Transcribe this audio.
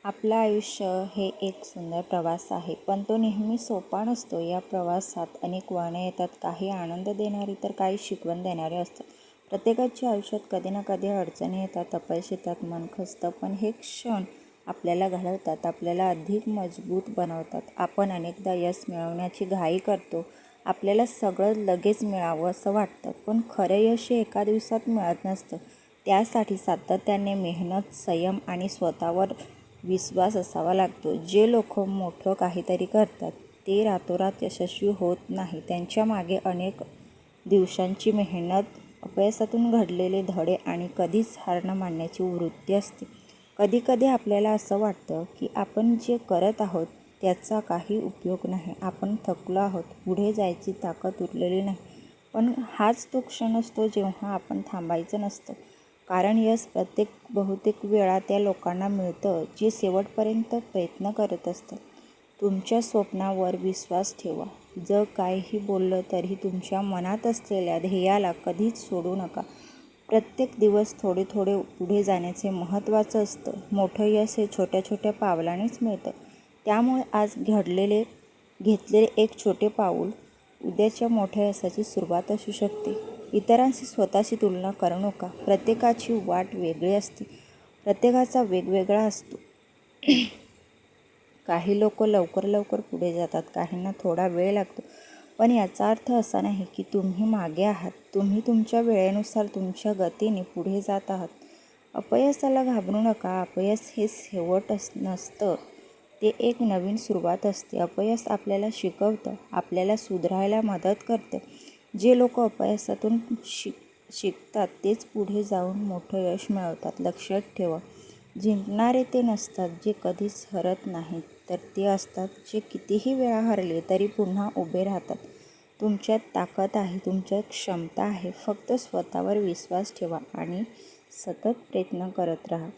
आपलं आयुष्य हे एक सुंदर प्रवास आहे, पण तो नेहमी सोपा नसतो. या प्रवासात अनेक वळणे येतात, काही आनंद देणारी तर काही शिकवण देणारे असतात. प्रत्येकाच्या आयुष्यात कधी ना कधी अडचणी येतात, अपयश येतात, मन खचतं, पण हे क्षण आपल्याला घडवतात, आपल्याला अधिक मजबूत बनवतात. आपण अनेकदा यश मिळवण्याची घाई करतो, आपल्याला सगळं लगेच मिळावं असं वाटतं, पण खरं यश हे एका दिवसात मिळत नसतं. त्यासाठी सातत्याने मेहनत, संयम आणि स्वतःवर विश्वास असावा लागतो. जे लोक मोठं काहीतरी करतात ते रातोरात यशस्वी होत नाही. त्यांच्या मागे अनेक दिवसांची मेहनत, अपयशातून घडलेले धडे आणि कधीच हार न मानण्याची वृत्ती असते. कधीकधी आपल्याला असं वाटतं की आपण जे करत आहोत त्याचा काही उपयोग नाही, आपण थकलो आहोत, पुढे जायची ताकद उरलेली नाही. पण हाच तो क्षण असतो जेव्हा आपण थांबायचं नसतं. कारण यश बहुतेक वेळा त्या लोकांना मिळतं जे शेवटपर्यंत प्रयत्न करत असतात. तुमच्या स्वप्नावर विश्वास ठेवा. जग काहीही बोललं तरी तुमच्या मनात असलेल्या ध्येयाला कधीच सोडू नका. प्रत्येक दिवस थोडे थोडे पुढे जाण्याचे महत्त्वाचं असतं. मोठं यश हे छोट्या छोट्या पावलांनीच मिळतं. त्यामुळे आज घेतलेले एक छोटे पाऊल उद्याच्या मोठ्या यशाची सुरुवात असू शकते. इतरांशी स्वतःची तुलना करू नका. प्रत्येकाची वाट वेगळी असते, प्रत्येकाचा वेगवेगळा असतो. काही लोक लवकर पुढे जातात, काहींना थोडा वेळ लागतो, पण याचा अर्थ असा नाही की तुम्ही मागे आहात. तुम्ही तुमच्या वेळेनुसार, तुमच्या गतीने पुढे जात आहात. अपयशाला घाबरू नका. अपयश हे शेवट नसतं, ते एक नवीन सुरुवात असते. अपयश आपल्याला शिकवतं, आपल्याला सुधारायला मदत करतं. जे लोक अपयशातून शिकतात तेच पुढे जाऊन मोठं यश मिळवतात. लक्षात ठेवा, जिंकणारे ते नसतात जे कधीच हरत नाहीत, तर ते असतात जे कितीही वेळा हरले तरी पुन्हा उभे राहतात. तुमच्यात ताकद आहे, तुमच्यात क्षमता आहे. फक्त स्वतःवर विश्वास ठेवा आणि सतत प्रयत्न करत राहा.